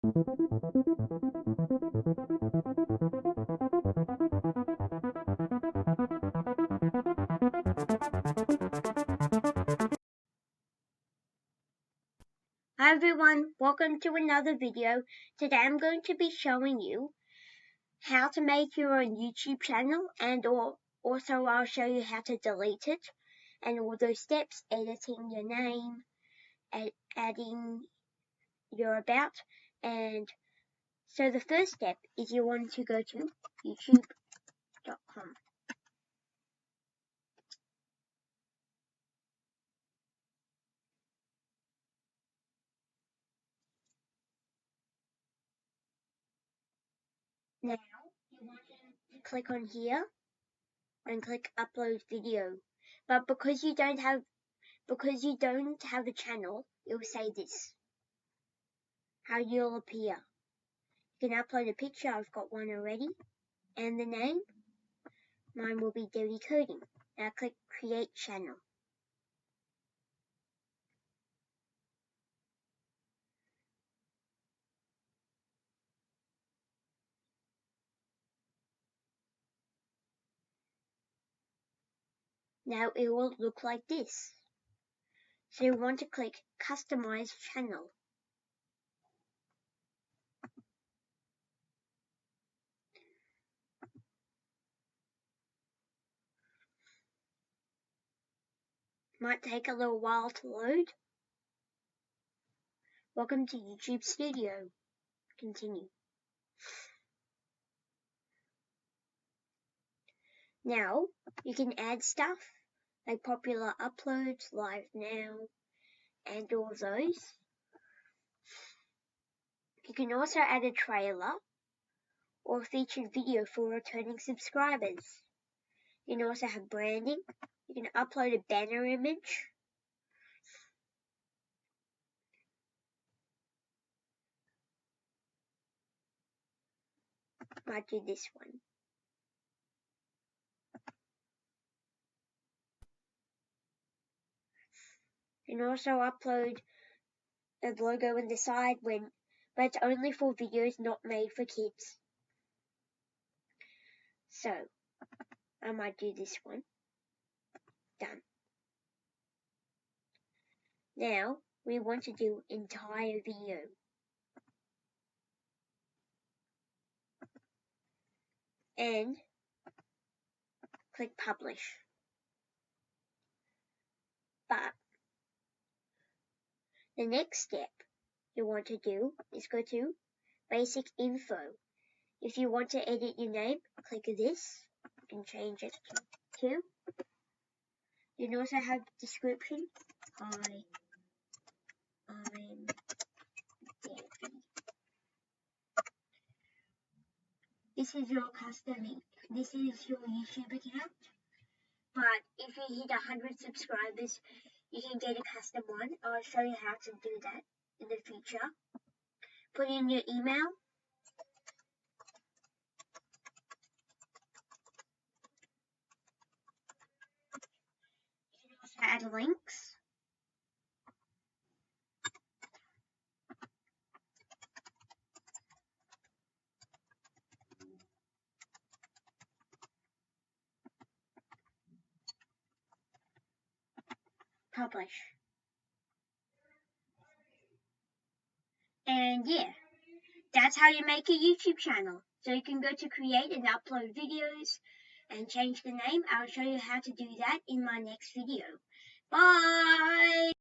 Hi everyone, welcome to another video. Today I'm going to be showing you how to make your own YouTube channel, and also I'll show you how to delete it and all those steps: editing your name, adding your about. And so the first step is you want to go to youtube.com. Now you want to click on here and click upload video, but because you don't have a channel, it will say this, how you'll appear. You can upload a picture, I've got one already, and the name, mine will be Dirty Coding. Now click create channel. Now it will look like this. So you want to click customize channel. Might take a little while to load. Welcome to YouTube Studio. Continue. Now you can add stuff like popular uploads, live now, and all those. You can also add a trailer or featured video for returning subscribers. You can also have branding. You can upload a banner image. Might do this one. You can also upload a logo on the side, but it's only for videos not made for kids. So I might do this one. Done. Now we want to do entire video. And click publish. But the next step you want to do is go to basic info. If you want to edit your name, click this. You can change it to 2. You can also have description. Hi, I'm Debbie. This is your custom. This is your YouTube account. But if you hit 100 subscribers, you can get a custom one. I'll show you how to do that in the future. Put in your email. You can also add links. Publish. And yeah, that's how you make a YouTube channel. So you can go to create and upload videos and change the name. I'll show you how to do that in my next video. Bye!